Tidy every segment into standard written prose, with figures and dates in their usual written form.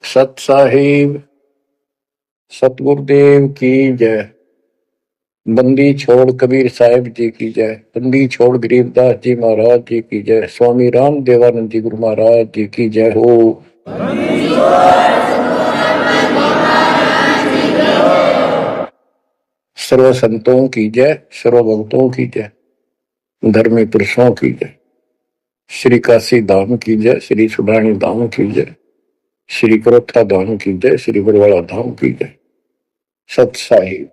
सत साहिब सतगुरुदेव की जय। बंदी छोड़ कबीर साहिब जी की जय। बंदी छोड़ गरीबदास जी महाराज जी की जय। स्वामी राम देवानंद जी गुरु महाराज जी की जय हो। सर्व संतों की जय, सर्व भक्तों की जय, धर्मी पुरुषों की जय। श्री काशी धाम की जय, श्री सुडानी धाम की जय, श्री करोथा धाम की जय, श्री बरवाड़ा धाम की जय। सत साहिब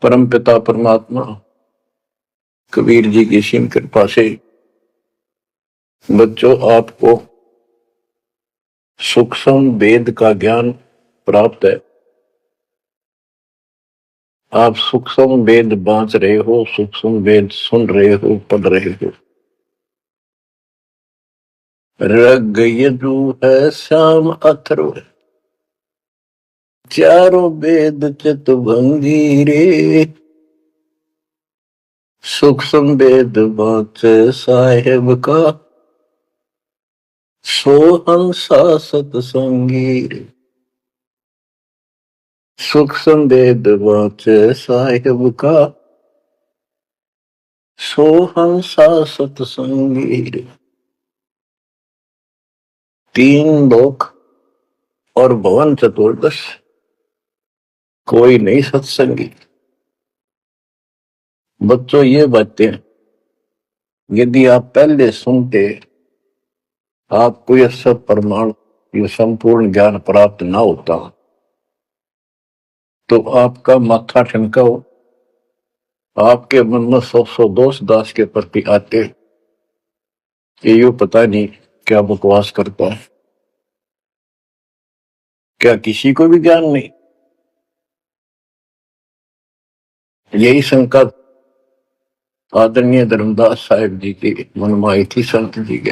परम पिता परमात्मा कबीर जी की सीम कृपा से बच्चों आपको सूक्ष्म वेद का ज्ञान प्राप्त है। आप सूक्ष्म वेद बांच रहे हो, सूक्ष्म वेद सुन रहे हो, पढ़ रहे हो। ऋग यजुः है श्याम अथर्व, चारों वेद चितभंगी रे। सूक्ष्म वेद बांच साहेब का, सोहंसा सतसंगी रे। सूक्ष्म वेद बांच साहेब का, सोहंसा सतसंगी रे। तीन लोक और भवन चतुर्दश, कोई नहीं सत्संगी। बच्चों ये बातें यदि आप पहले सुनते, आपको यह सब प्रमाण, ये संपूर्ण ज्ञान प्राप्त ना होता, तो आपका माथा ठनका हो, आपके मन में सौ दोष दास के प्रति आते, ये यूं पता नहीं क्या बकवास करता है, क्या किसी को भी ज्ञान नहीं। यही शंका आदरणीय धर्मदास साहिब जी की मन में आई थी संत जी के,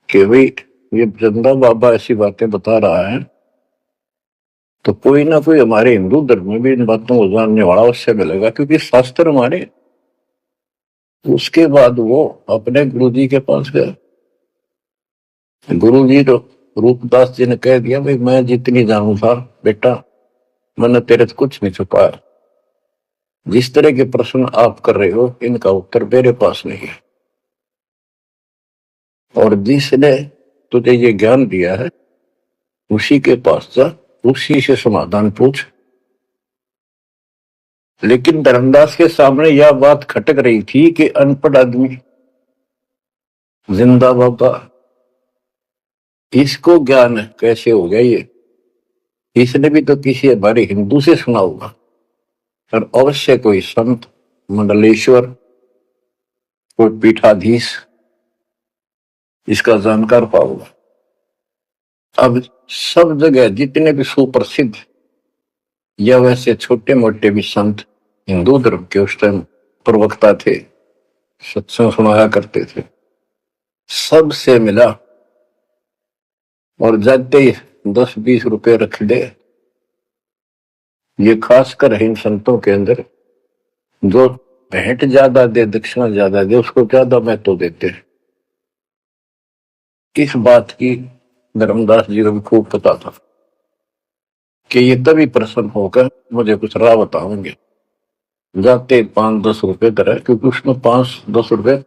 कि भाई ये चंदा बाबा ऐसी बातें बता रहा है, तो कोई ना कोई हमारे हिंदू धर्म में भी इन बातों को जानने वाला उससे मिलेगा, क्योंकि शास्त्र हमारे। उसके बाद वो अपने गुरु जी के पास गया। गुरु जी तो रूपदास जी ने कह दिया, भाई मैं जितनी जानू था बेटा, मैंने तेरे से कुछ नहीं छुपाया। जिस तरह के प्रश्न आप कर रहे हो, इनका उत्तर मेरे पास नहीं है, और जिसने तुझे ये ज्ञान दिया है उसी के पास जा, उसी से समाधान पूछ। लेकिन धर्मदास के सामने यह बात खटक रही थी कि अनपढ़ आदमी, जिंदा बाबा, इसको ज्ञान कैसे हो गया ये? इसने भी तो किसी हमारे हिंदू से सुना होगा, और अवश्य कोई संत, मंडलेश्वर, कोई पीठाधीश इसका जानकार पाओगा। अब सब जगह जितने भी सुप्रसिद्ध या वैसे छोटे मोटे भी संत हिंदू धर्म के उस टाइम प्रवक्ता थे, सत्संग सुनाया करते थे, सबसे मिला, और जाते ही 10-20 रुपए रख दे। ये खासकर इन संतों के अंदर जो भेंट ज्यादा दे, दक्षिणा ज्यादा दे, उसको ज्यादा महत्व देते हैं। इस बात की धर्मदास जी को भी खूब पता था कि ये तभी प्रसन्न होकर मुझे कुछ राह बताएंगे। जाते 5-10 रुपए तरह, क्योंकि उसमें 5-10 रुपए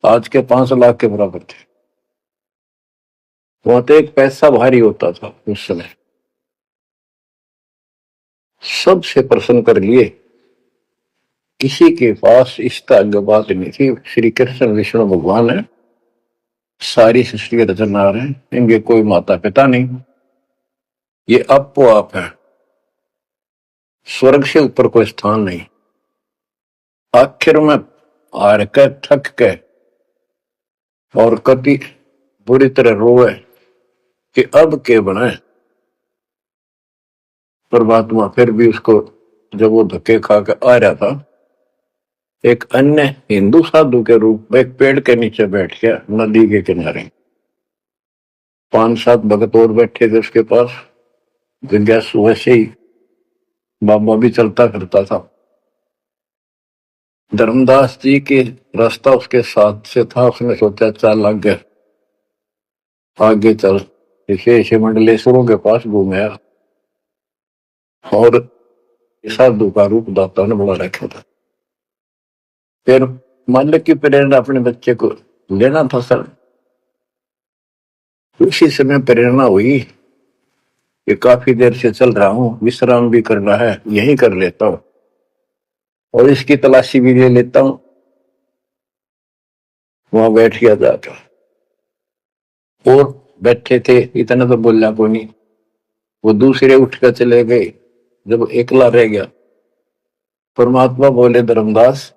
आज के 5 लाख के बराबर थे। वहां तो एक पैसा भारी होता था उस समय। सबसे प्रसन्न कर लिए, किसी के पास इसका बात नहीं थी। श्री कृष्ण विष्णु भगवान है, सारी सृष्टि के रचनहार हैं, इनके कोई माता पिता नहीं, ये अपो आप है, स्वर्ग से ऊपर कोई स्थान नहीं। आखिर में हार के, थक के, और कति बुरी तरह रोए कि अब के बने। परमात्मा फिर भी उसको, जब वो धक्के खा के आ रहा था, एक अन्य हिंदू साधु के रूप में एक पेड़ के नीचे बैठ गया, नदी के किनारे। 5-7 भगत और बैठे थे उसके पास। जिज्ञासु वैसे ही बाबा भी चलता फिरता था। धर्मदास जी के रास्ता उसके साथ से था, उसने सोचा 4 लग गए, आगे चल विशेष मंडलेश्वरों के पास घूमया और साधु का रूप दाता ने बड़ा रखा था। फिर मालिक की प्रेरणा अपने बच्चे को लेना था सर। उसी समय प्रेरणा हुई कि काफी देर से चल रहा हूं, विश्राम भी करना है, यही कर लेता हूं और इसकी तलाशी भी ले लेता हूं। वहां बैठ गया जाकर और बैठे थे, इतना तो बोलना को नहीं। वो दूसरे उठ कर चले गए। जब एकला रह गया, परमात्मा बोले, धर्मदास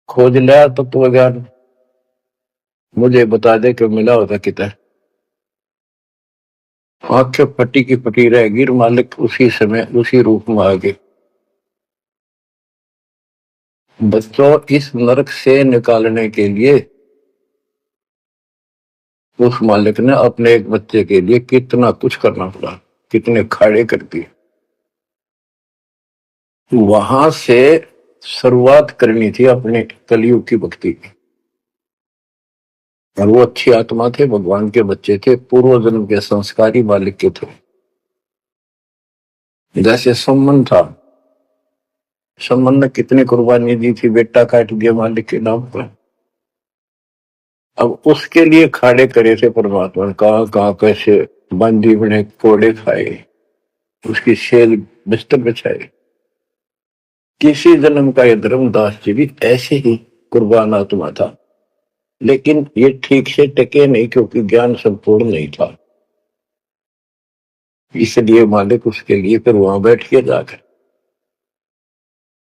खोज लिया तत्व ज्ञान, मुझे बता दे कि मिला होता कितना। आंखें फटी की फटी रह गिर। मालिक उसी समय उसी रूप में आ गए। बच्चों, इस नरक से निकालने के लिए उस मालिक ने अपने एक बच्चे के लिए कितना कुछ करना पड़ा, कितने खाड़े कर दिए। वहां से शुरुआत करनी थी अपने कलयुग की भक्ति की। और वो अच्छी आत्मा थे, भगवान के बच्चे थे, पूर्व जन्म के संस्कारी मालिक के थे। जैसे सम्मन था, सम्मन ने कितनी कुर्बानी दी थी, बेटा काट दिया मालिक के नाम पर। अब उसके लिए खाड़े करे थे परमात्मा ने, कहां कहां कैसे बंदी बने, कोड़े खाए, उसकी सेल बिस्तर बिछाए। किसी जन्म का ये धर्मदास जी भी ऐसे ही कुर्बान आत्मा था, लेकिन ये ठीक से टिके नहीं क्योंकि ज्ञान संपूर्ण नहीं था। इसलिए मालिक उसके लिए फिर वहां बैठ के जाकर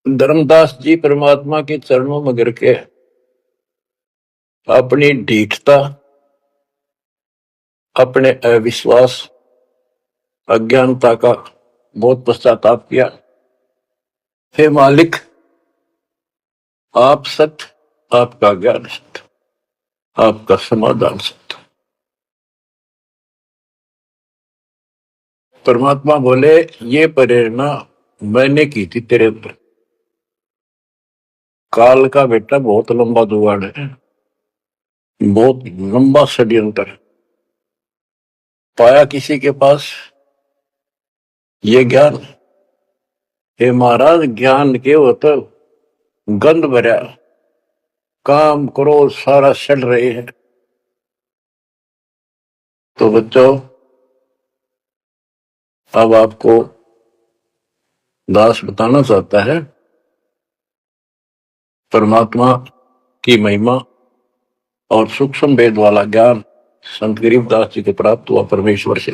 धर्मदास जी परमात्मा के चरणों में गिर के अपनी ढीठता, अपने अविश्वास, अज्ञानता का बहुत पश्चाताप किया। हे मालिक, आप सत्य, आपका ज्ञान सत्य, आपका समाधान सत्य। परमात्मा बोले, ये प्रेरणा मैंने की थी तेरे ऊपर। काल का बेटा बहुत लंबा जुगाड़ है, बहुत लंबा षड्यंत्र पाया किसी के पास ये ज्ञान। हे महाराज, ज्ञान के वो तो गंध भरा, काम करो सारा सड़ रहे हैं। तो बच्चों, अब आपको दास बताना चाहता है परमात्मा की महिमा और सूक्ष्म वेद वाला ज्ञान संत गरीबदास जी को प्राप्त हुआ परमेश्वर से।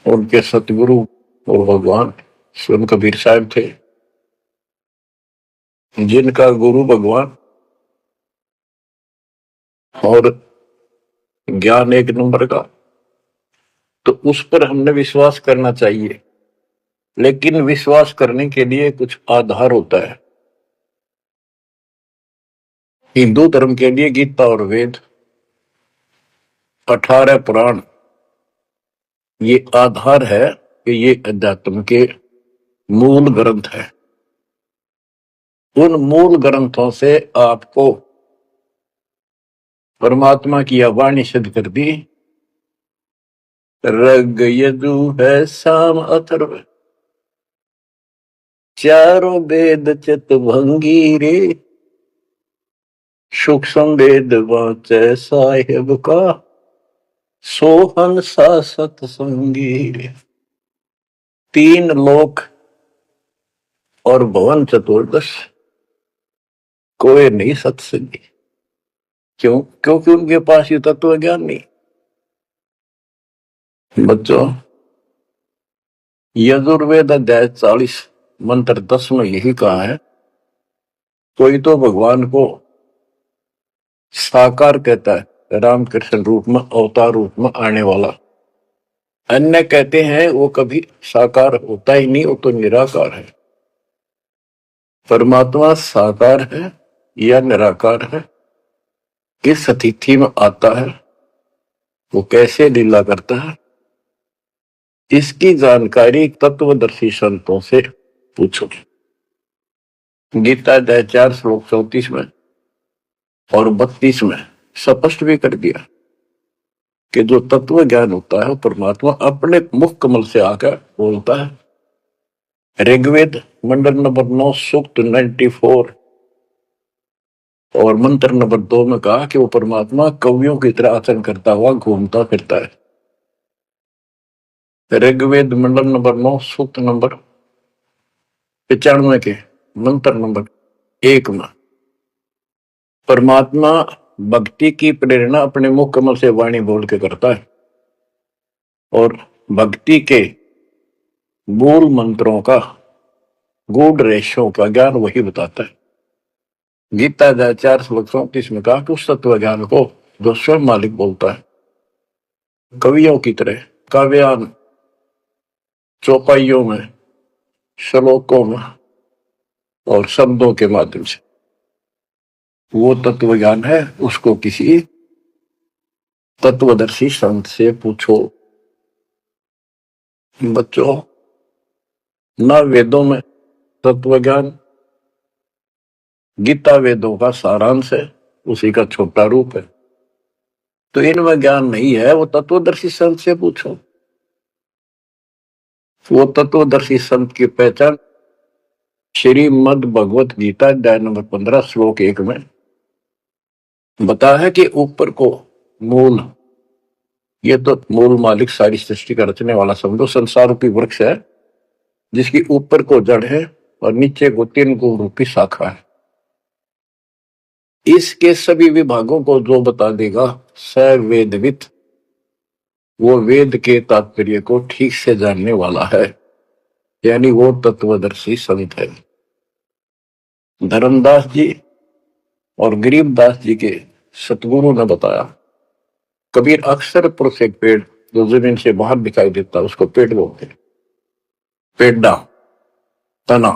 उनके सतगुरु और भगवान स्वयं कबीर साहब थे, जिनका गुरु भगवान और ज्ञान एक नंबर का। तो उस पर हमने विश्वास करना चाहिए, लेकिन विश्वास करने के लिए कुछ आधार होता है। हिंदू धर्म के लिए गीता और वेद, 18 पुराण, ये आधार है कि ये अध्यात्म के मूल ग्रंथ है। उन मूल ग्रंथों से आपको परमात्मा की वाणी सिद्ध कर दी। ऋग यजु है साम अथर्व, चारों वेद चित भंगी रे, सूक्ष्म वेद वाचे साहेब का, सोहन सा सत्संगी रे। 3 लोक और भवन चतुर्दश, कोई नहीं सत्संगी। क्यों? क्योंकि उनके पास ये तत्व ज्ञान नहीं। बच्चों, यजुर्वेद अध्याय 40 मंत्र 10 में यही कहा है, कोई तो भगवान को साकार कहता है, रामकृष्ण रूप में, अवतार रूप में आने वाला। अन्य कहते हैं वो कभी साकार होता ही नहीं, वो तो निराकार है। परमात्मा साकार है या निराकार है, किस स्थिति में आता है, वो कैसे लीला करता है, इसकी जानकारी तत्वदर्शी संतों से पूछो। गीता अध्याय 4 श्लोक 34 में और 32 में स्पष्ट भी कर दिया कि जो तत्व ज्ञान होता है वो परमात्मा अपने मुख कमल से आकर बोलता है। ऋग्वेद मंडल नंबर 9 सूक्त 94 और मंत्र नंबर 2 में कहा कि वो परमात्मा कवियों की तरह आचरण करता हुआ घूमता फिरता है। ऋग्वेद मंडल नंबर 9 सूक्त नंबर 95 के मंत्र नंबर 1 में परमात्मा भक्ति की प्रेरणा अपने मुख कमल से वाणी बोल के करता है और भक्ति के मूल मंत्रों का गूढ़ रहस्यों का ज्ञान वही बताता है। गीता अध्याय 4:34 में कहा कि उस तत्व ज्ञान को जो स्वयं मालिक बोलता है कवियों की तरह काव्यान चौपाइयों में श्लोकों में और शब्दों के माध्यम से वो तत्व ज्ञान है, उसको किसी तत्वदर्शी संत से पूछो। बच्चों, न वेदों में तत्व ज्ञान, गीता वेदों का सारांश है, उसी का छोटा रूप है, तो इनमें ज्ञान नहीं है, वो तत्वदर्शी संत से पूछो। वो तत्वदर्शी संत की पहचान श्रीमद् भगवत गीता अध्याय नंबर 15 श्लोक 1 में बता है कि ऊपर को मूल, ये तो मूल मालिक सारी सृष्टि का रचने वाला समझो, संसार रूपी वृक्ष है जिसकी ऊपर को जड़ है और नीचे को 3 गुण रूपी शाखा है। इसके सभी विभागों को जो बता देगा स वेदविद, वो वेद के तात्पर्य को ठीक से जानने वाला है, यानी वो तत्वदर्शी संत है। धर्मदास जी और गरीबदास जी के सतगुरु ने बताया, कबीर अक्सर पुरुष एक पेड़ जो जमीन से बाहर दिखाई देता है उसको पेड़ बोलते हैं, पेड़ा तना।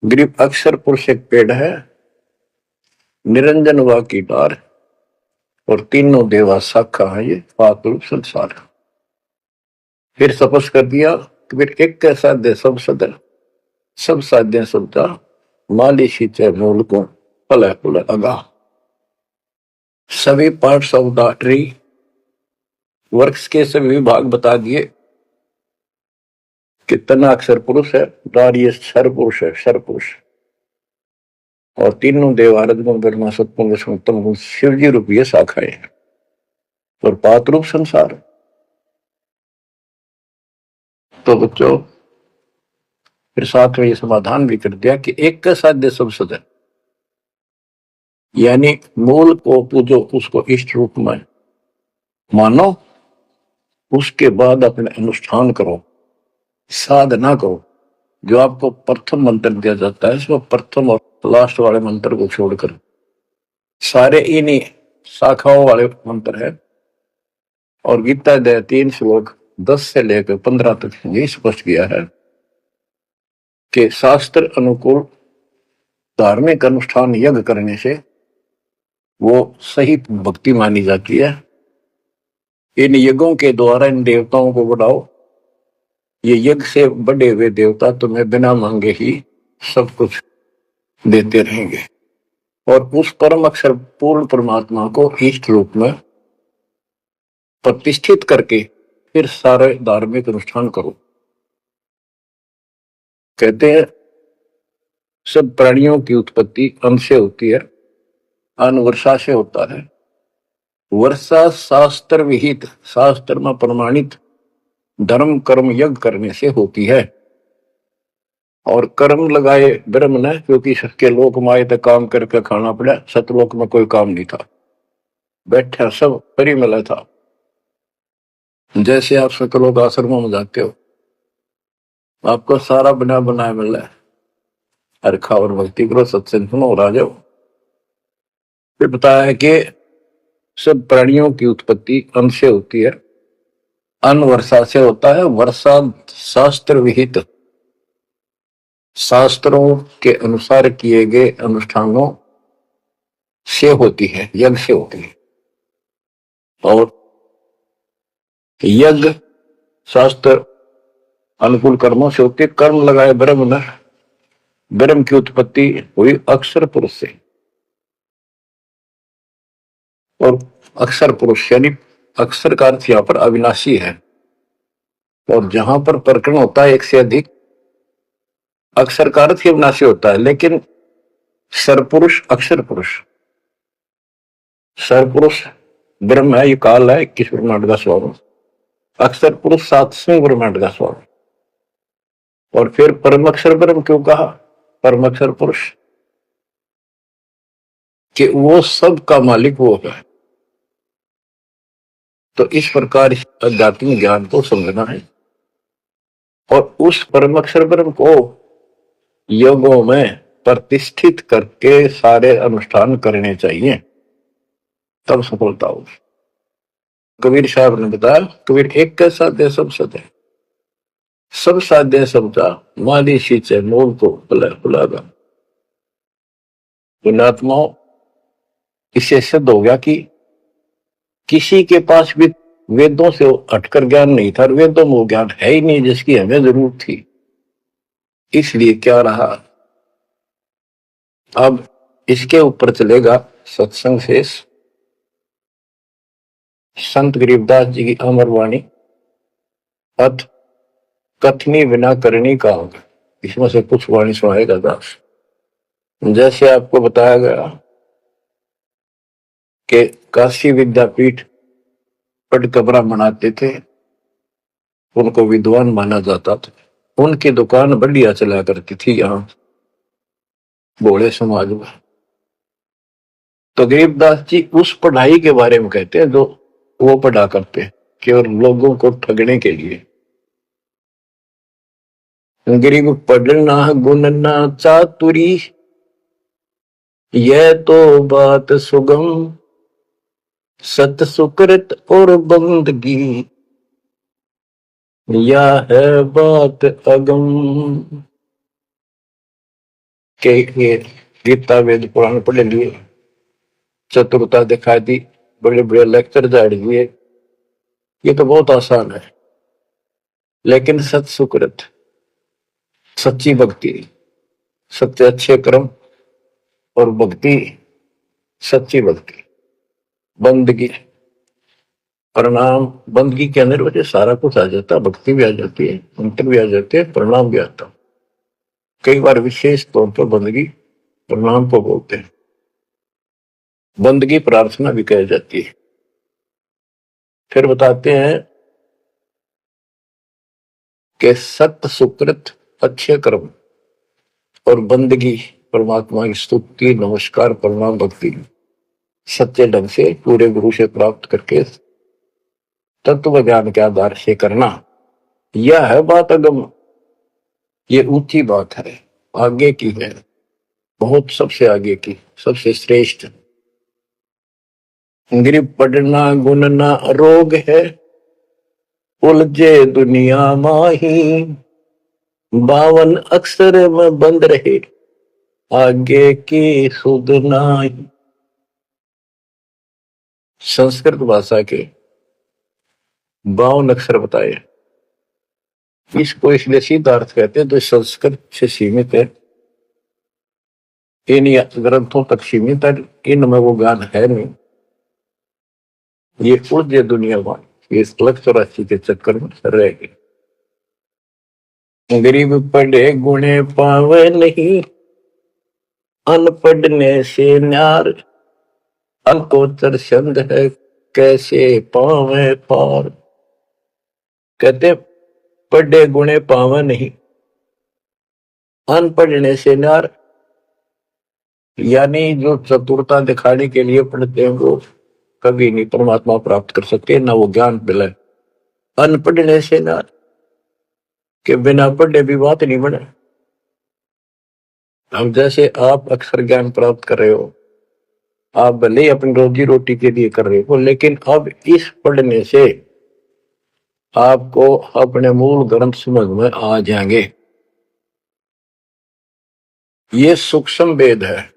गरीब अक्सर पुरुष एक पेड़ है, निरंजन वा की डार और तीनों देवा शाखा है, ये पातुल संसार। फिर तपस कर दिया कि फिर एक कैसा दे सब सदन, सब साध्य सबता माली शीचे मूल को फल फुल अगा। सभी पार्ट्स ऑफ द ट्री, वृक्ष के सभी विभाग बता दिए कि तना अक्षर पुरुष है, डार ये सर पुरुष है, सर पुरुष, और तीनों देवारद गुण ब्रह्मा सत्पुंग उत्तम गुण शिव जी रूपी शाखाएं और पात रूप संसार। तो बच्चों, फिर साथ में ये समाधान भी कर दिया कि एक का साध्य सब सदन, यानी मूल को पूजो, उसको इष्ट रूप में मानो, उसके बाद अपने अनुष्ठान करो, साधना करो। जो आपको प्रथम मंत्र दिया जाता है इसमें प्रथम और लास्ट वाले मंत्र को छोड़कर सारे इन्हीं शाखाओं वाले मंत्र है। और गीता अध्याय 3 श्लोक 10 से लेकर 15 तक ये स्पष्ट किया है कि शास्त्र अनुकूल धार्मिक अनुष्ठान यज्ञ करने से वो सही भक्ति मानी जाती है। इन यज्ञों के द्वारा इन देवताओं को बढ़ाओ, ये यज्ञ से बढ़े हुए देवता तुम्हें बिना मांगे ही सब कुछ देते रहेंगे। और उस परम अक्षर पूर्ण परमात्मा को इष्ट रूप में प्रतिष्ठित करके फिर सारे धार्मिक अनुष्ठान करो। कहते हैं सब प्राणियों की उत्पत्ति अन्न से होती है, अन्न वर्षा से होता है। वर्षा शास्त्र विहित, शास्त्र में प्रमाणित धर्म कर्म यज्ञ करने से होती है। और कर्म लगाए ब्रह्म ने, क्योंकि सबके लोक माए तक काम करके खाना पड़ा, सतलोक में कोई काम नहीं था, बैठा सब परिमल था। जैसे आप सतलोक आश्रमों में जाते हो, आपको सारा बना बनाया मिल रहा है, अर्खा और भक्ति करो, सत्संग सुनो और आ जाओ। फिर बताया है कि सब प्राणियों की उत्पत्ति अन्न से होती है, अन्न वर्षा से होता है। वर्षा शास्त्र विहित, शास्त्रों के अनुसार किए गए अनुष्ठानों से होती है, यज्ञ से होती है। और यज्ञ शास्त्र अनुकूल कर्मों से होती है। कर्म लगाए ब्रह्म में, ब्रह्म की उत्पत्ति हुई अक्षर पुरुष से। और अक्षर पुरुष यानी अक्षर का अर्थ यहाँ पर अविनाशी है। और जहां पर प्रकरण होता है एक से अधिक, अक्षर का अर्थ ही अविनाशी होता है। लेकिन सरपुरुष अक्षर पुरुष, सरपुरुष ब्रह्म है, ये काल है 21 ब्रह्मांड का स्वरूप, अक्षर पुरुष 7वें ब्रह्मांड का स्वरूप। और फिर परम अक्षर ब्रह्म क्यों कहा, परम अक्षर पुरुष, कि वो सब का मालिक वो है। तो इस प्रकार आध्यात्मिक ज्ञान को समझना है और उस परम अक्षर ब्रह्म को योगों में प्रतिष्ठित करके सारे अनुष्ठान करने चाहिए, तब सफलता होगी। कबीर साहब ने बताया, कबीर एक के साध्य सब सदे, सब साध्य समझा माली सींचे मोल को बुलागा। पुण्यात्माओं, इससे सिद्ध हो गया कि किसी के पास भी वेदों से हटकर ज्ञान नहीं था, वेदों में वो ज्ञान है ही नहीं जिसकी हमें जरूरत थी। इसलिए क्या रहा, अब इसके ऊपर चलेगा सत्संग शेष, संत गरीबदास जी की अमर वाणी, अथ कथनी बिना करनी का होगा। इसमें से कुछ वाणी सुनाएगा दास। जैसे आपको बताया गया कि काशी विद्यापीठ पढ़ कबरा मनाते थे, उनको विद्वान माना जाता था, उनकी दुकान बढ़िया चला करती थी यहाँ भोले समाज में। तो गरीबदास जी उस पढ़ाई के बारे में कहते हैं जो वो पढ़ा करते हैं, केवल लोगों को ठगने के लिए। गरीब पढ़ना गुणना चातुरी, यह तो बात सुगम, सत सुकृत और बंदगी, यह है बात अगम। के गीता वेद पुराण पढ़े लिए, चतुरता दिखा दी, बड़े बड़े लेक्चर झाड़ दिए, ये तो बहुत आसान है। लेकिन सत सुकृत, सच्ची भक्ति, सत्य अच्छे कर्म और भक्ति, सच्ची भक्ति, बंदगी, प्रणाम, बंदगी के अंदर वजह सारा कुछ आ जाता है, भक्ति भी आ जाती है, मंत्र भी आ जाते हैं, प्रणाम भी आता। कई बार विशेष तौर पर बंदगी प्रणाम को बोलते हैं, बंदगी प्रार्थना भी कही जाती है। फिर बताते हैं कि सत्य सुकृत अच्छे कर्म और बंदगी, परमात्मा की स्तुति नमस्कार प्रणाम भक्ति सच्चे ढंग से पूरे गुरु से प्राप्त करके तत्व ज्ञान के आधार से करना, यह है बात अगम। ये ऊंची बात है, आगे की है, बहुत सबसे आगे की, सबसे श्रेष्ठ। गिर पढ़ना गुणना रोग है, उलझे दुनिया माही, 52 अक्षर में बंद रहे, आगे की सुध नाही। संस्कृत भाषा के 52 अक्षर बताए, इसको इसलिए सिद्धार्थ कहते हैं जो संस्कृत से सीमित है, इन ग्रंथों तक सीमित है, इनमें वो ज्ञान है नहीं। ये उलझे दुनिया में इस लक्ष्य 84 के चक्कर में रह गए। गरीब पढ़े गुणे पावे नहीं, अनपढ़ने से न्यार, अंकोचर छंद है कैसे पावे पार। कहते पढ़े गुणे पावे नहीं, अनपढ़ने से न्यार, यानी जो चतुरता दिखाने के लिए पढ़ते हैं वो कभी नहीं परमात्मा प्राप्त कर सकते, ना वो ज्ञान मिले। अनपढ़ने से न्यार के बिना पढ़े भी बात नहीं बने। अब जैसे आप अक्षर ज्ञान प्राप्त कर रहे हो, आप भले ही अपनी रोजी रोटी के लिए कर रहे हो, लेकिन अब इस पढ़ने से आपको अपने मूल ग्रंथ समझ में आ जाएंगे। ये सूक्ष्म वेद है,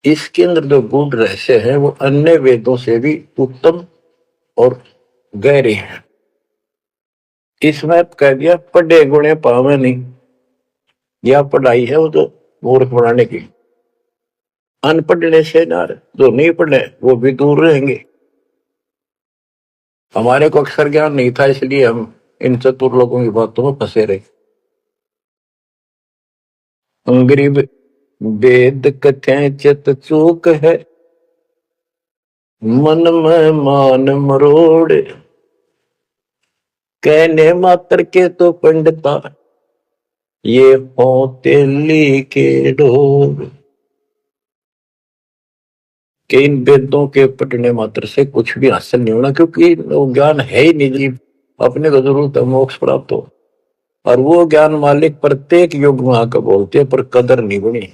इसके अंदर जो गूढ़ रहस्य है वो अन्य वेदों से भी उत्तम और गहरे हैं। इसमें कह दिया पढ़े गुणे पावे नहीं, यह पढ़ाई है वो तो मूर्ख बनाने की। अनपढ़ने से ना, जो नहीं पढ़े वो भी दूर रहेंगे। हमारे को अक्षर ज्ञान नहीं था, इसलिए हम इन चतुर लोगों की बातों में फंसे रहे। गरीब वेद कथें चित चूक है, मन में मान मरोड़, कहने मात्र के तो पंडिता, ये होते के ढोर। कि इन वेदों के पढ़ने मात्र से कुछ भी हासिल नहीं होना, क्योंकि वो ज्ञान है ही नहीं जी। अपने को जरूरत है मोक्ष प्राप्त हो, और वो ज्ञान मालिक प्रत्येक युग में आकर बोलते हैं, पर कदर नहीं बनी।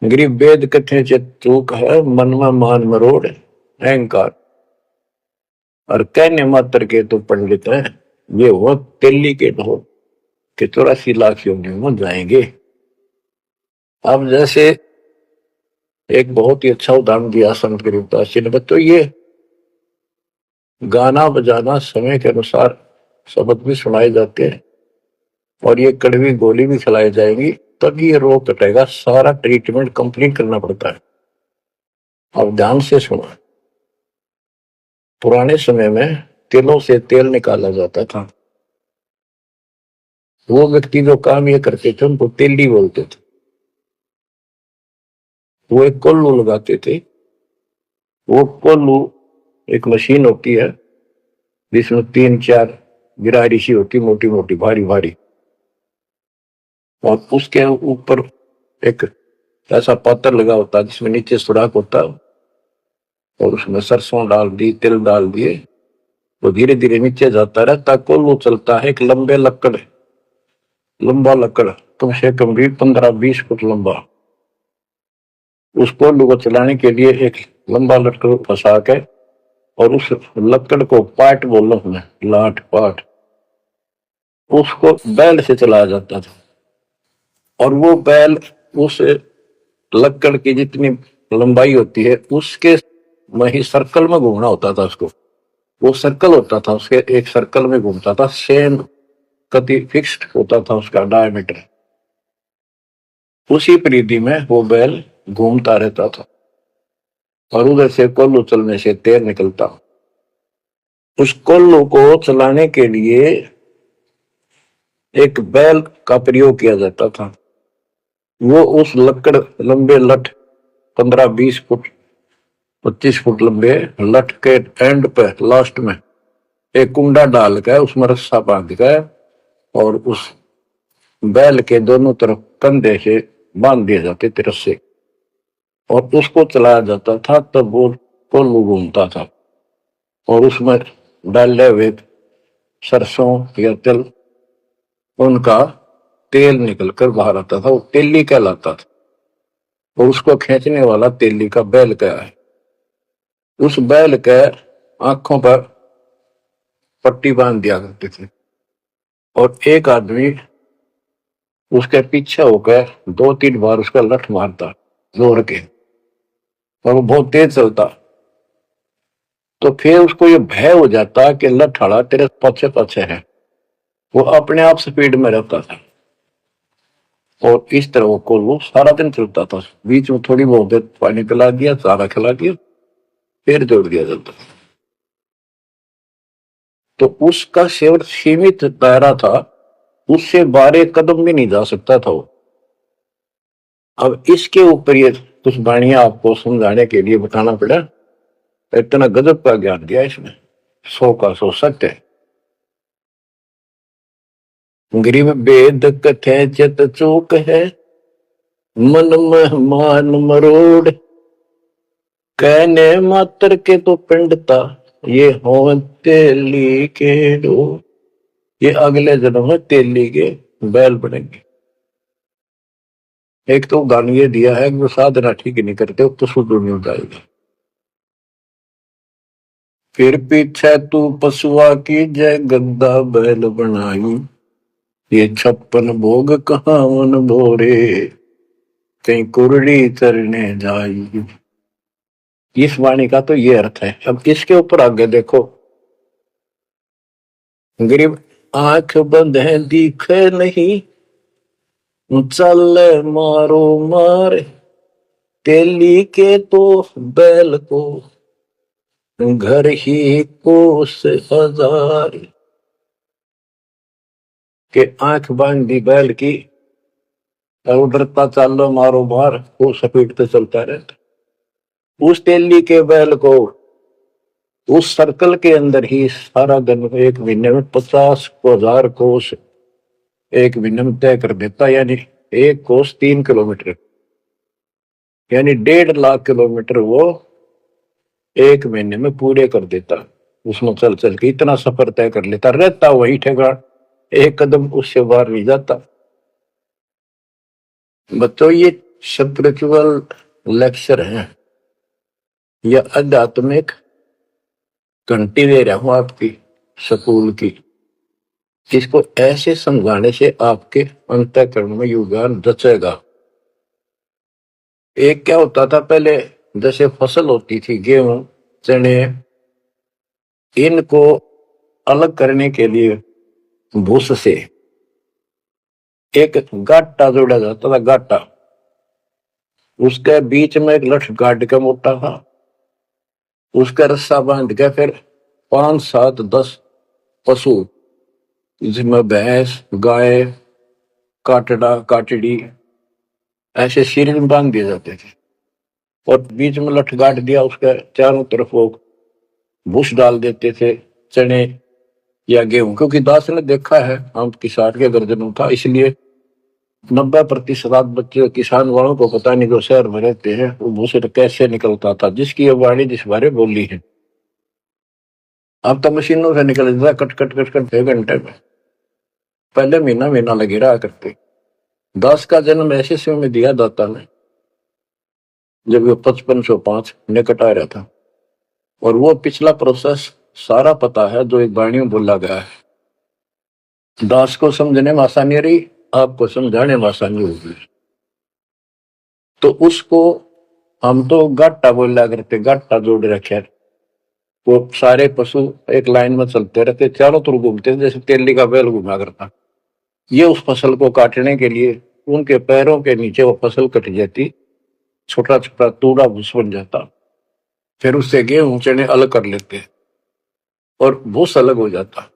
गरीब वेद कथे चित चूक है, मन में मान मरोड़, अहंकार, और कहने मात्र के तो पंडित है, ये वो दिल्ली के ढोल के 84 लाख योनियों में जाएंगे। अब जैसे एक बहुत ही अच्छा उदाहरण दिया संत गरीबदास जी ने, बच्चों ये गाना बजाना समय के अनुसार शब्द भी सुनाए जाते हैं, और ये कड़वी गोली भी खिलाई जाएंगी, तभी ये रोग कटेगा। सारा ट्रीटमेंट कंप्लीट करना पड़ता है। अब ध्यान से सुनो। पुराने समय में तिलों से तेल निकाला जाता था। वो व्यक्ति जो काम ये करते थे उनको तेली बोलते थे। वो एक कोल्लू लगाते थे। वो कोल्लू एक मशीन होती है जिसमें 3-4 गिरारी सी होती, मोटी मोटी भारी भारी, और उसके ऊपर एक ऐसा पात्र लगा होता है जिसमें नीचे सुराख होता है, और उसमें सरसों डाल दी, तिल डाल दिए, वो धीरे धीरे नीचे जाता रहता। कोल्लू चलता है एक लंबा लकड़, कम से कम भी 15-20 फुट लंबा। उस कोल्लू को चलाने के लिए एक लंबा लकड़ फंसा के, और उस लकड़ को पाट बोलो हमें, लाट पाट, उसको बैल से चलाया जाता था। और वो बैल उस लकड़ की जितनी लंबाई होती है उसके वही सर्कल में घूमना होता था उसको। वो सर्कल होता था, उसके एक सर्कल में घूमता था, सेम कति फिक्स्ड होता था उसका डायमीटर। उसी परिधि में वो बैल घूमता रहता था, और उधर से कोल्लू चलने से तेल निकलता। उस कोल्लू को चलाने के लिए एक बैल का प्रयोग किया जाता था। वो उस लकड़ लंबे लठ 15-20 फुट 25 फुट लंबे लठ के एंड पे लास्ट में एक कुंडा डाल कर उसमें रस्सा बांध कर, और उस बैल के दोनों तरफ कंधे से बांध दिए जाते थे रस्से, और उसको चलाया जाता था। तब वो कोल्लू घूमता था, और उसमें डाले हुए सरसों या तिल, उनका तेल निकलकर बाहर आता था। वो तेली कहलाता था, और उसको खींचने वाला तेली का बैल का है। उस बैल के आंखों पर पट्टी बांध दिया करते थे, और एक आदमी उसके पीछे होकर 2-3 बार उसका लठ मारता जोर के, और वो बहुत तेज चलता। तो फिर उसको ये भय हो जाता कि लठ हड़ा तेरे पीछे पीछे है। वो अपने आप स्पीड में रहता था, और इस तरह वो सारा दिन चलता था। बीच में थोड़ी बहुत देर पानी पिला दिया, चारा खिला दिया, फिर जोड़ दिया जाता। तो उसका केवल सीमित दायरा था, उससे 12 कदम भी नहीं जा सकता था वो। अब इसके ऊपर ये कुछ वाणियां आपको समझाने के लिए बताना पड़ा। इतना गजब का ज्ञान दिया इसमें, 100 का 100 सत्य है। गरीब वेद कथे चित चूक है, मन में मान मरोड़, कहने मात्र के तो पिंडता, ये हो तेली के डो। ये अगले जन्म में तेली के बैल बनेंगे। एक तो उदाहरण ये दिया है कि साधना ठीक नहीं करते तो शुद्ध नहीं हो जाएगा। फिर पीछे तू पशुआ की जय गद्दा बैल बनाई, ये 56 भोग कहावन भोरे, कहीं कुरड़ी चरने जाई। इस वाणी का तो ये अर्थ है। अब इसके ऊपर आगे देखो। गरीब आंख बंद है दिखे नहीं, चल मारो मार तेली के तो बैल को घर ही कोस हजार के आंख बांध दी बैल की और उधरता चलो मारो मार वो स्पीड चलता रहता। उस तेली के बैल को उस सर्कल के अंदर ही सारा दिन एक महीने में 50,000 कोस एक महीने में तय कर देता, यानी एक कोस 3 किलोमीटर, यानी 1.5 लाख किलोमीटर वो एक महीने में पूरे कर देता। उसमें चल चल के इतना सफर तय कर लेता, रहता वही ठेकान, एक कदम उससे बाहर नहीं जाता। बच्चों ये स्पिरिचुअल लेक्चर है या आध्यात्मिक घंटी दे रहा हूं आपकी स्कूल की। इसको ऐसे समझाने से आपके अंतःकरण में योगदान रचेगा। एक क्या होता था पहले, जैसे फसल होती थी गेहूं चने, इनको अलग करने के लिए भूस से एक गाटा जोड़ा जाता था, गाटा, उसके बीच में एक लठ गाड़ के मोटा था, उसका रस्सा बांध के फिर 5 7 10 पशु, जिसमें भैंस गाय काटड़ा काटड़ी ऐसे शरीर में बांध दिए जाते थे और बीच में लठ गाड़ दिया, उसके चारों तरफ वो भूस डाल देते थे, चने या गेहूं। क्योंकि दास ने देखा है, हम किसान के गर्जनों था, इसलिए 90% बच्चे किसान वालों को पता नहीं, जो शहर में रहते हैं, वो भूसे कैसे निकलता था, जिसकी ये वाणी जिस बारे बोली है। अब तो मशीनों से निकल जाता, कट कट कट कट 1 घंटे में। पहले महीना महीना लगे रहा करते। दास का जन्म ऐसे समय में दिया दाता ने जब वो 5505 निकट आ रहा था, और वो पिछला प्रोसेस सारा पता है जो एक वाणी में बोला गया है। दास को समझने में आसानी रही, आपको समझाने में आसानी होगी। तो उसको हम तो गाटा बोला करते, गाटा जोड़ रखे, वो सारे पशु एक लाइन में चलते रहते, चारों तरफ घूमते, जैसे तेली का बैल घुमा करता। ये उस फसल को काटने के लिए उनके पैरों के नीचे वो फसल कट जाती, छोटा छोटा तूड़ा भूस बन जाता, फिर उससे गेहूं चने अलग कर लेते और भूस अलग हो जाता।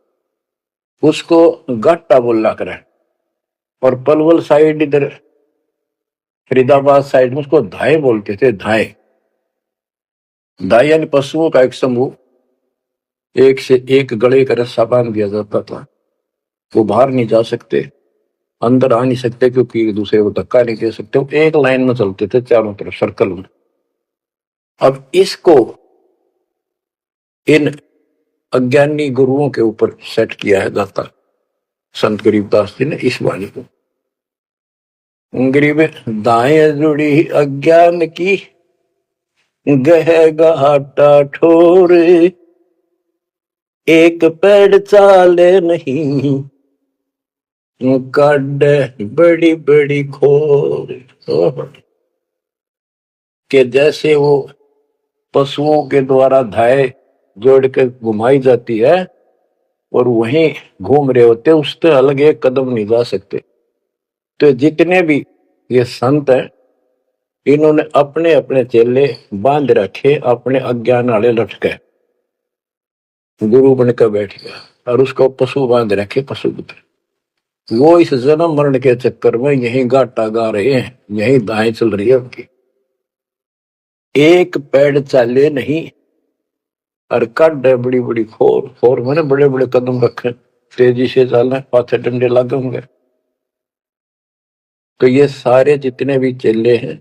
उसको गाटा बोला करे। और पलवल साइड, इधर फरीदाबाद साइड में उसको धाए बोलते थे, धाए। धाए यानी पशुओं का एक समूह, एक से एक गले का रस्सा बांध दिया जाता था, वो बाहर नहीं जा सकते, अंदर आ नहीं सकते, क्योंकि एक दूसरे को धक्का नहीं दे सकते, वो एक लाइन में चलते थे चारों तरफ सर्कल में। अब इसको इन अज्ञानी गुरुओं के ऊपर सेट किया है दाता संत गरीबदास जी ने इस वाणी को। गरीब दाएं जुड़ी अज्ञान की गह घाटा ठोर, एक पेड़ चाले नहीं काट बड़ी बड़ी खोर। के जैसे वो पशुओं के द्वारा धाए जोड़ के घुमाई जाती है और वहीं घूम रहे होते, उससे अलग एक कदम नहीं जा सकते। तो जितने भी ये संत हैं, इन्होंने अपने अपने चेले बांध रखे, अपने अज्ञान वाले लटके, गुरु बनकर बैठ गया और उसको पशु बांध रखे, पशु पुत्र। वो इस जन्म मरण के चक्कर में यही गाटा गा रहे हैं, यही दाएं चल रही है उनकी। एक पेड़ चाले नहीं और कड है बड़ी बड़ी खोर, खोर मैंने बड़े बड़े कदम रखे, तेजी से चलना, पाथे डंडे लगे होंगे। तो ये सारे जितने भी चेले हैं,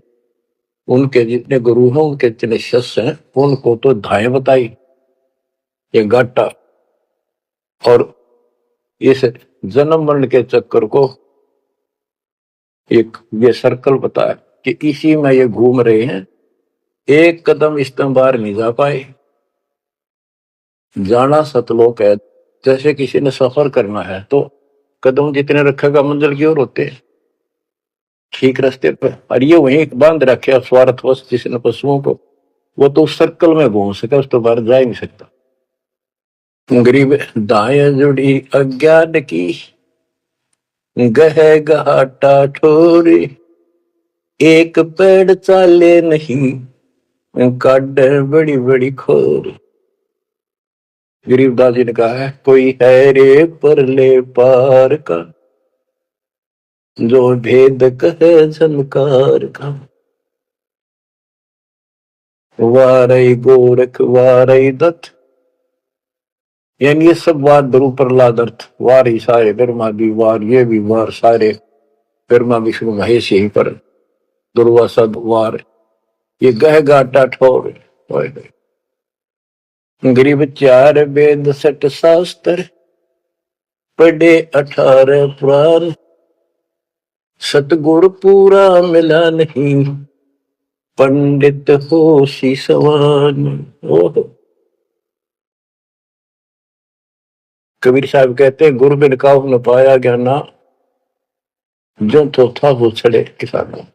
उनके जितने गुरु हैं, उनके जितने शिष्य हैं, उनको तो धाएं बताई, ये गाटा, और इस जन्म मरण के चक्कर को एक ये सर्कल बताया कि इसी में ये घूम रहे हैं, एक कदम इस तरह बाहर नहीं जा पाए। जाना सतलोक है, जैसे किसी ने सफर करना है तो कदम जितने रखेगा मंजिल की ओर होते हैं, ठीक रास्ते पर। और ये वहीं बांध रखे स्वार्थवश जिसने पशुओं को, वो तो उस सर्कल में घूम सके, उस तो बाहर जा ही नहीं सकता। गरीब दाएं जुड़ी अज्ञान की गह घाटा ठोरे एक पेड़ चाले नहीं काट बड़ी बड़ी खोर। गरीबदास जी ने कहा है कोई है रे परले पार का जो भेद कहे झनकार का। वारई गोरख वारई दत्त यानी ये सब वार गुरु प्रहलाद अर्थ वार ही सारे ब्रह्मा भी वार ये भी वार सारे ब्रह्मा विष्णु महेश यही पर दुर्वासा वार ये गह गाटा ठोर। गरीब चार वेद सट शास्त्र पढ़े 18 पुराण सतगुरु पूरा मिला नहीं पंडित हो सी सवान। ओह कबीर साहब कहते हैं गुरु बिन काहू न पाया ज्ञाना जो तो था वो छड़े किसाना।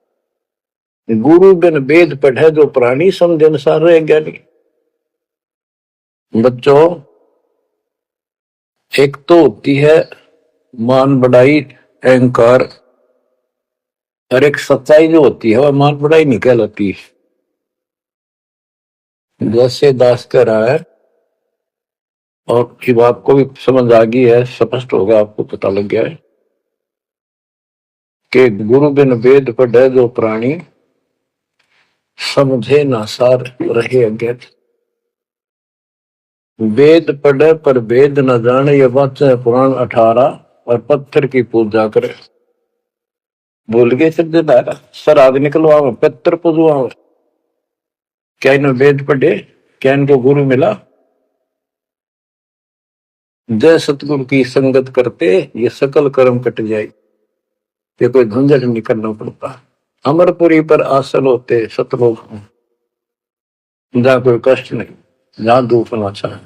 गुरु बिन वेद पढ़े जो प्राणी समझ अनुसार रहे ज्ञानी। बच्चों एक तो होती है मान बढ़ाई अहंकार और एक सच्चाई जो होती है वह मान बढ़ाई नहीं कहलाती। जैसे दास कह रहा है और जब आपको भी समझ आ गई है स्पष्ट होगा आपको पता लग गया है कि गुरु बिन वेद पढ़े जो प्राणी समझे ना सार रहे अज्ञात। वेद पढ़े पर वेद न जाने ये वाचे पुराण 18 और पत्थर की पूजा करे। भूल गए सिद्ध सर आग निकलवाओ पत्थर पूजवाओ। क्या इन्हें वेद पढ़े क्या इनको गुरु मिला। जय सतगुरु की संगत करते ये सकल कर्म कट जाए। ये कोई झंझट नहीं करना पड़ता। अमरपुरी पर आसन होते सतलोक जहां कोई कष्ट नहीं जहां दुख ना चाहे।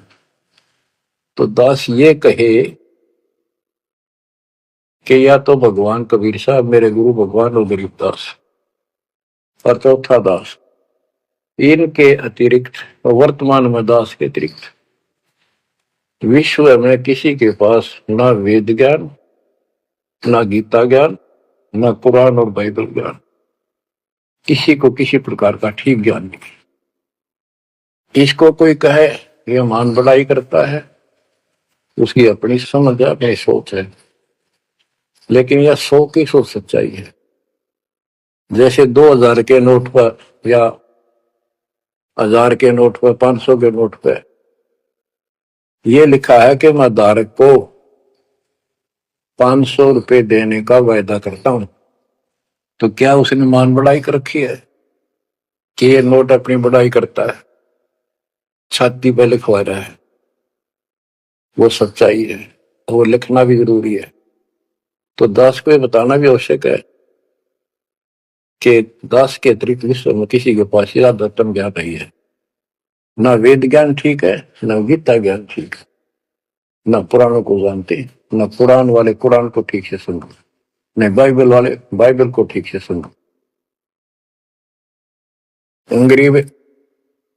तो दास ये कहे कि या तो भगवान कबीर साहब मेरे गुरु भगवान और गरीबदास और चौथा दास इनके अतिरिक्त वर्तमान में दास के अतिरिक्त विश्व में किसी के पास ना वेद ज्ञान ना गीता ज्ञान ना कुरान और बाइबल ज्ञान किसी को किसी प्रकार का ठीक ज्ञान नहीं। इसको कोई कहे यह मान बढ़ाई करता है उसकी अपनी समझ है अपनी सोच है लेकिन यह 100 की सोच सच्चाई है। जैसे 2000 के नोट पर या 1000 के नोट पर 500 के नोट पर यह लिखा है कि मैं धारक को 500 रुपए देने का वायदा करता हूं तो क्या उसने मान बढ़ाई कर रखी है कि ये नोट अपनी बढ़ाई करता है छाती पे लिखवा रहा है। वो सच्चाई है वो लिखना भी जरूरी है। तो दास को ये बताना भी आवश्यक है कि दास के अतिरिक्त विश्व में किसी के पास ज्यादा तम ज्ञान नहीं है। ना वेद ज्ञान ठीक है ना गीता ज्ञान ठीक है ना पुराणों को जानते ना कुरान वाले कुरान को ठीक से सुनो न बाइबल वाले बाइबल को ठीक से सुनो। गरीब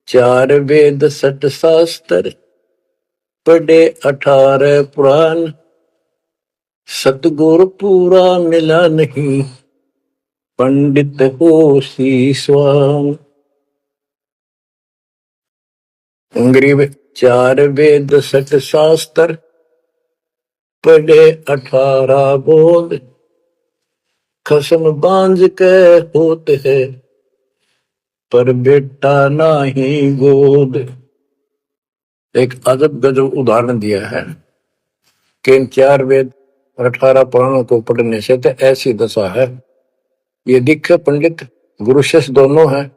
4 वेद सट शास्त्र पढ़े 18 पुराण सतगुरु पूरा मिला नहीं पंडित हो सी स्वाम। गरीब 4 वेद सट शास्त्र पढ़े 18 बोध खसम बांझ के होते है पर बेटा नाही गोद। एक अजब गजब उदाहरण दिया है कि इन 4 वेद और 18 पुराणों को पढ़ने से तो ऐसी दशा है ये दिखे पंडित गुरु शिष्य दोनों हैं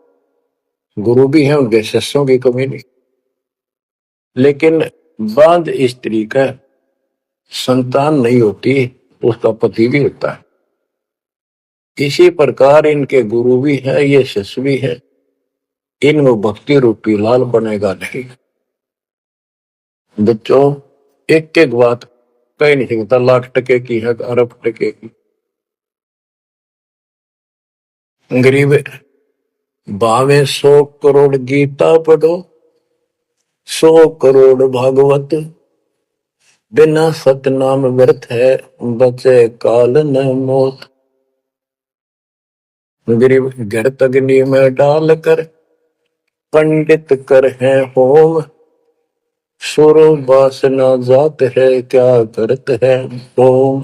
गुरु भी हैं उनके शिष्यों की कमी नहीं लेकिन बांध स्त्री का संतान नहीं होती उसका पति भी होता है। इसी प्रकार इनके गुरु भी है ये शिष्य भी है इनमें भक्ति रूपी लाल बनेगा नहीं। बच्चों एक एक बात कह नहीं सकता लाख टके की है अरब टके की। गरीब भावे 100 करोड़ गीता पढ़ो 100 करोड़ भागवत बिना सतनाम व्यर्थ है, बचे काल न मोत। गरीब घृत अग्नि में डाल कर, पंडित कर है होम। सुरो वासना जात है, क्या करत है होम।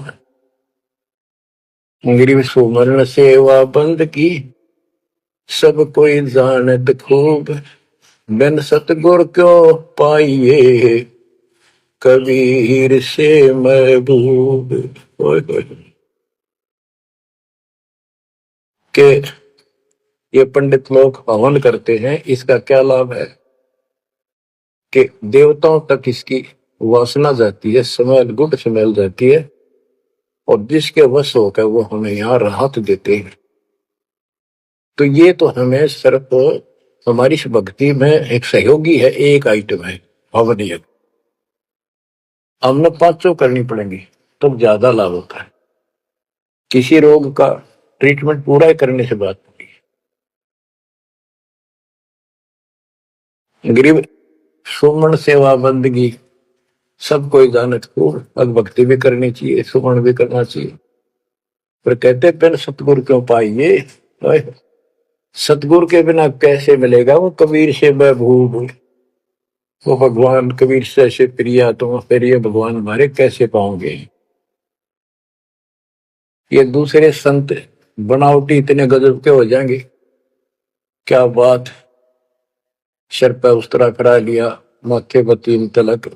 गरीब सुमरण सेवा बंद की, सब कोई जानत खूब। बिन सतगुर क्यों पाइए, कबीर से महबूब। ओए होए। के ये पंडित लोग हवन करते हैं, इसका क्या लाभ है कि देवताओं तक इसकी वासना जाती है, स्मेल, गुड स्मेल जाती है, और जिसके वश होकर वो हमें यहाँ राहत देते हैं। तो ये तो हमें सिर्फ हमारी इस भक्ति में एक सहयोगी है, एक आइटम है हवन यज्ञ। हमने पांचों करनी पड़ेंगी तब तो ज्यादा लाभ होता है। किसी रोग का ट्रीटमेंट पूरा करने से बात होती है। गरीब सुमन सेवा बंदगी, सब कोई जानत खूब। अब भक्ति भी करनी चाहिए, सुमन भी करना चाहिए, पर कहते बिन सतगुरु क्यों पाइए। सतगुरु के बिना कैसे मिलेगा वो कबीर से महबूब। वो भगवान कबीर से ऐसे प्रिया, तो फिर ये भगवान हमारे कैसे पाओगे। ये दूसरे संत बनावटी इतने गजब के हो जाएंगे, क्या बात। सिर पे उस्तरा करा लिया, माथे पर 3 तिलक,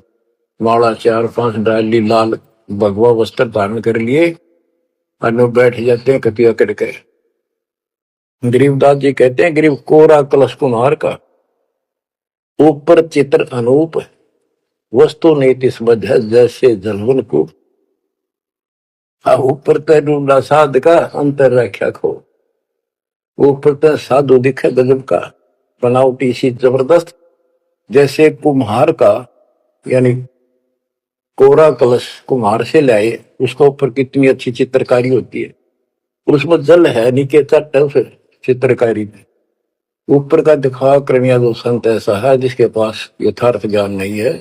माला 4-5 डाल ली, लाल भगवा वस्त्र धारण कर लिए, और बैठ जाते हैं कतिया करके। गरीबदास जी कहते हैं, गरीब कोरा कलश कुम्हार का, ऊपर चित्र अनूप। वस्तु नीति समझ है, जैसे जलवन को। ऊपर तो ढूंढा साध का, अंतर रख्या खो। ऊपर तो साधु दिखे गजब का, बनावटी सी जबरदस्त, जैसे कुम्हार का, यानी कोरा कलश कुम्हार से लाए, उसके ऊपर कितनी अच्छी चित्रकारी होती है, उसमें जल है, नीचे चट है उस चित्रकारी में। ऊपर का दिखा करनिया जो संत ऐसा है जिसके पास यथार्थ ज्ञान नहीं है,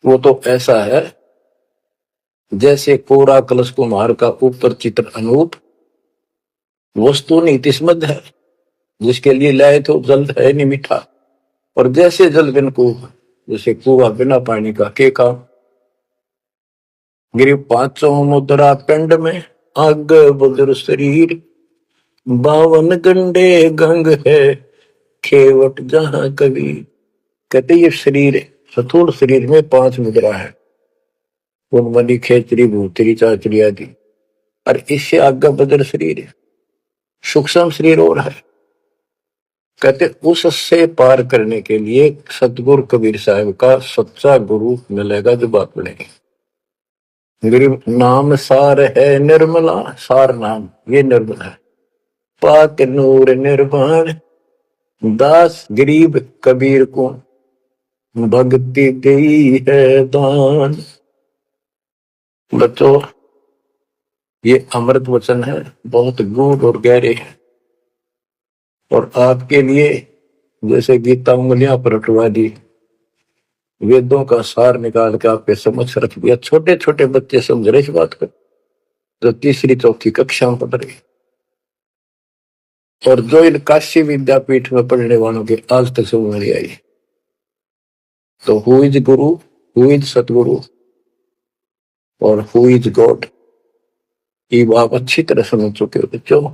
वो तो ऐसा है जैसे कोरा कलश कुम्हार का, ऊपर चित्र अनूप। वस्तु नीति समझ है, जिसके लिए लाए तो जल है नहीं मीठा। और जैसे जल बिन कुआं, जैसे कुआं बिना पानी का के काम। गिरी पांचों मुद्रा पिंड में, आग बुदर शरीर। 52 गंडे गंग है, खेवट जहां कभी। कहते ये शरीर, स्थूल शरीर में 5 मुद्रा है, उनमनी खेचरी भूतरी चाचरी आदि। और इससे आगे बदर शरीर है, सूक्ष्म शरीर और है। कहते उससे पार करने के लिए सतगुरु कबीर साहब का सच्चा गुरु मिलेगा जब आप बनेंगे। गरीब नाम सार है निर्मला, सार नाम ये निर्मल है। पाक नूर निर्वाण, दास गरीब कबीर को भक्ति गई है दान। बच्चों, ये अमृत वचन है, बहुत गूढ़ और गहरे है, और आपके लिए जैसे गीता उंगलियां पर उठवा दी, वेदों का सार निकाल के आपके समझ रख दिया। छोटे छोटे बच्चे समझ रहे इस बात को, जो 3री-4थी कक्षा में पढ़ रहे, और जो इन काशी विद्यापीठ में पढ़ने वालों के आज तक समझ नहीं आई। तो who is Guru, who is सतगुरु, और हु इज गॉड, ये आप अच्छी तरह समझ चुके हो बच्चों।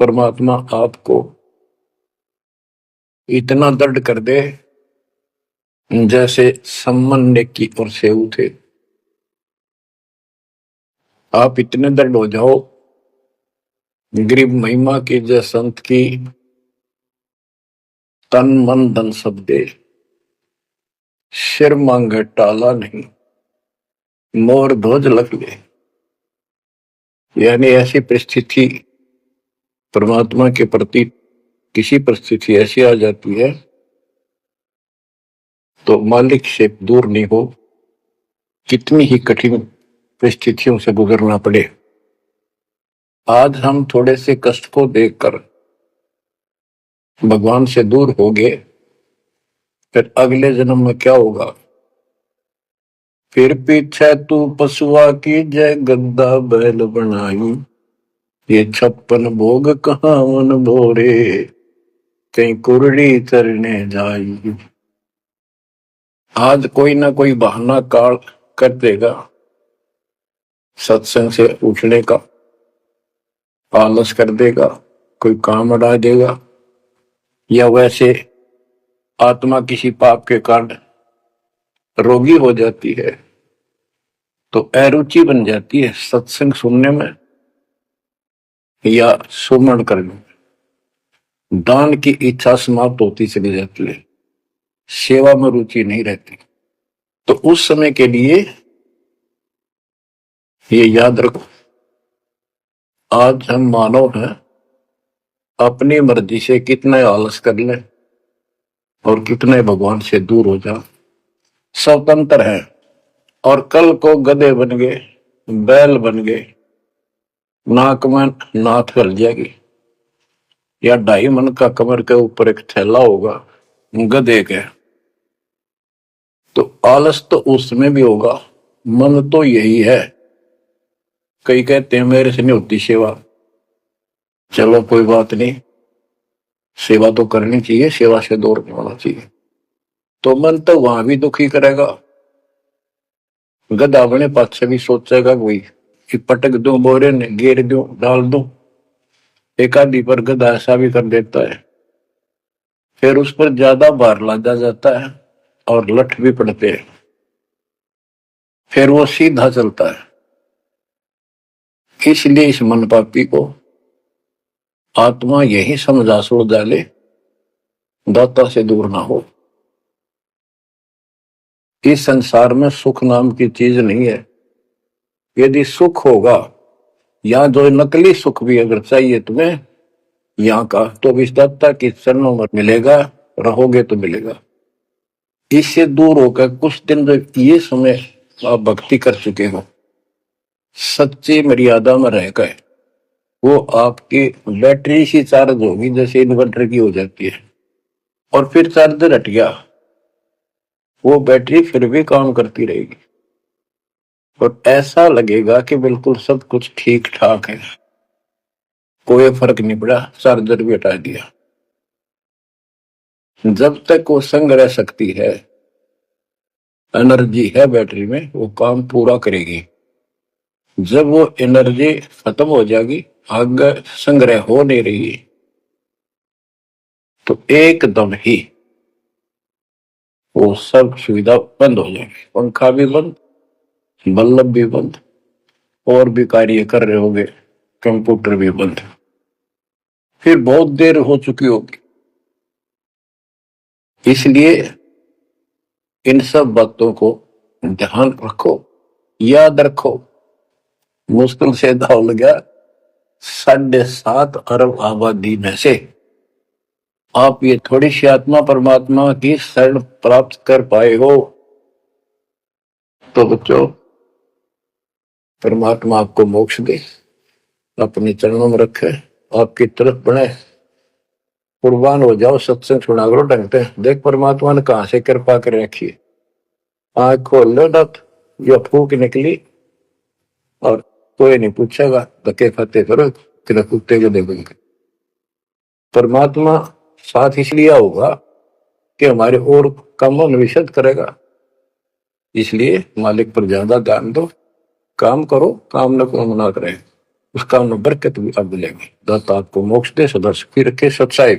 परमात्मा आपको इतना दृढ़ कर दे जैसे सम्मन की और सेऊ थे। आप इतने दृढ़ हो जाओ, गरीब महिमा की जय संत की, तन मन धन सब दे, सिर मांगे टाला नहीं, मोर ध्वज लग ले। यानी ऐसी परिस्थिति परमात्मा के प्रति, किसी परिस्थिति ऐसी आ जाती है तो मालिक से दूर नहीं हो, कितनी ही कठिन परिस्थितियों से गुजरना पड़े। आज हम थोड़े से कष्ट को देखकर भगवान से दूर हो गए, फिर अगले जन्म में क्या होगा? फिर पीछे तू पशुआ की जय गद्दा बैल बनाई, ये 56 भोग कहाँ मन भोरे, कहीं कुरड़ी चरने जाई। आज कोई ना कोई बहाना काल कर देगा सत्संग से उठने का, आलस कर देगा, कोई काम अड़ा देगा, या वैसे आत्मा किसी पाप के कारण रोगी हो जाती है तो अरुचि बन जाती है सत्संग सुनने में या सुमरण करने में, दान की इच्छा समाप्त होती चली जाती है, सेवा में रुचि नहीं रहती। तो उस समय के लिए ये याद रखो, आज हम मानव हैं, अपनी मर्जी से कितने आलस कर लें और कितने भगवान से दूर हो जाओ, स्वतंत्र है। और कल को गधे बन गए, बैल बन गए, नाक में नाथ गल जाएगी, या 2.5 मन का कमर के ऊपर एक थैला होगा गधे के, तो आलस तो उसमें भी होगा। मन तो यही है। कई कहते हैं मेरे से नहीं होती सेवा, चलो कोई बात नहीं, सेवा तो करनी चाहिए, सेवा से दूर नहीं होना चाहिए। तो मन तो वहां भी दुखी करेगा, गधा बने पाछे भी सोचेगा कोई कि पटक दूं बोरे ने, घेर दूं, डाल दूं। एक आदि पर गधा ऐसा भी कर देता है, फिर उस पर ज्यादा भार लादा जाता है और लठ भी पड़ते हैं, फिर वो सीधा चलता है। इसलिए इस मन पापी को आत्मा यही समझा छोड़ डाले, दाता से दूर ना हो। इस संसार में सुख नाम की चीज नहीं है। यदि सुख होगा, या जो नकली सुख भी अगर चाहिए तुम्हें यहाँ का, तो इस दाता की चरणों में मिलेगा, रहोगे तो मिलेगा। इससे दूर होकर कुछ दिन जो ये समय आप भक्ति कर चुके हो, सच्ची मर्यादा में रहकर, वो आपकी बैटरी सी चार्ज होगी जैसे इन्वर्टर की हो जाती है, और फिर चार्जर हट गया, वो बैटरी फिर भी काम करती रहेगी और ऐसा लगेगा कि बिल्कुल सब कुछ ठीक ठाक है, कोई फर्क नहीं पड़ा, चार्जर भी हटा दिया। जब तक वो संग्रह शक्ति है, एनर्जी है बैटरी में, वो काम पूरा करेगी। जब वो एनर्जी खत्म हो जाएगी, आगे संग्रह हो नहीं रही, तो एकदम ही वो सब सुविधा बंद हो जाएगी। पंखा भी बंद, बल्ब भी बंद, और भी कार्य कर रहे होंगे, कंप्यूटर भी बंद, फिर बहुत देर हो चुकी होगी। इसलिए इन सब बातों को ध्यान रखो, याद रखो। मुश्किल से दाव लगा 7.5 अरब आबादी में से आप ये थोड़ी सी आत्मा परमात्मा की शरण प्राप्त कर पाए हो, तो बच्चों परमात्मा आपको मोक्ष दे, अपने चरणों में रखे, आपकी तरफ बढ़े, कुर्बान हो जाओ। सत्संग सुना करो ढंग से, देख परमात्मा ने कहां से कृपा कर रखी है। आंख खोल लो डट, यो फूक निकली और कोई नहीं पूछेगा, धक्के खाते करो, तेरा कुत्ते को देखेंगे। परमात्मा साथ इसलिए होगा कि हमारे और कामों में विशद करेगा, इसलिए मालिक पर ज्यादा ध्यान दो, काम करो, काम न को मना करें, उस काम में बरकत भी अब मिलेगी। दाता आपको मोक्ष दे, सदा सुखी रखे। सत्साई।